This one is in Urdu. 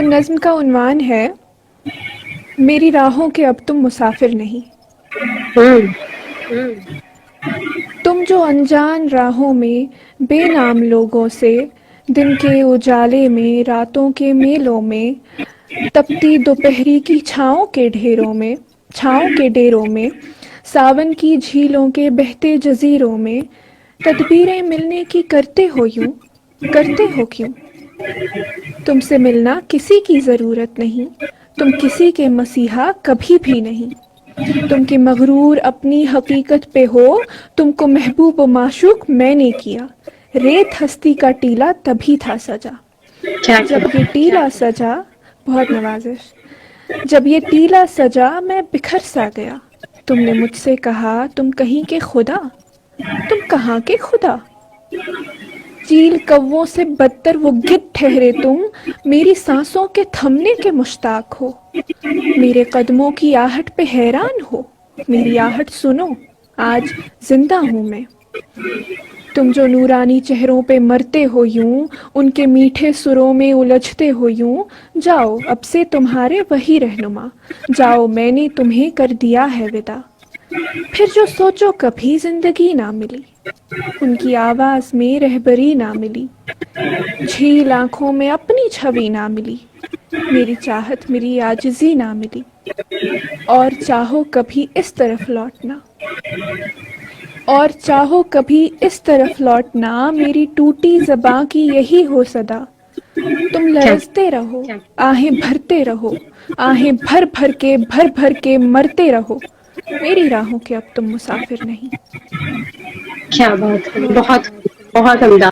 نظم کا عنوان ہے میری راہوں کے اب تم مسافر نہیں۔ تم جو انجان راہوں میں بے نام لوگوں سے، دن کے اجالے میں راتوں کے میلوں میں، تپتی دوپہری کی چھاؤں کے ڈیروں میں، ساون کی جھیلوں کے بہتے جزیروں میں، تدبیریں ملنے کی کرتے ہو یوں، کرتے ہو کیوں؟ تم سے ملنا کسی کی ضرورت نہیں، تم کسی کے مسیحا کبھی بھی نہیں۔ تم کے مغرور اپنی حقیقت پہ ہو، تم کو محبوب و معشوق میں نے کیا، ریت ہستی کا ٹیلا تبھی تھا سجا۔ کیا جب یہ ٹیلا سجا، بہت نوازش، جب یہ ٹیلا سجا میں بکھر سا گیا۔ تم نے مجھ سے کہا تم کہیں کے خدا، تم کہاں کے خدا؟ چیل کووں سے بدتر وہ گدھ ٹھہرے تم، میری سانسوں کے تھمنے کے مشتاق ہو، میرے قدموں کی آہٹ پہ حیران ہو، میری آہٹ سنو، آج زندہ ہوں میں۔ تم جو نورانی چہروں پہ مرتے ہو یوں، ان کے میٹھے سروں میں الجھتے ہو یوں، جاؤ اب سے تمہارے وہی رہنما، جاؤ میں نے تمہیں کر دیا ہے وداع۔ پھر جو سوچو کبھی زندگی نہ ملی، ان کی آواز میں رہبری نہ ملی، جھیل آنکھوں میں اپنی چھوی نہ ملی، میری چاہت میری عاجزی نہ ملی۔ اور چاہو کبھی اس طرف لوٹنا، اور چاہو کبھی اس طرف لوٹنا، میری ٹوٹی زباں کی یہی ہو صدا۔ تم لرزتے رہو، آہیں بھرتے رہو، آہیں بھر بھر کے مرتے رہو، میری راہوں کے اب تم مسافر نہیں۔ کیا بات ہے، بہت بہت بہت عمدہ۔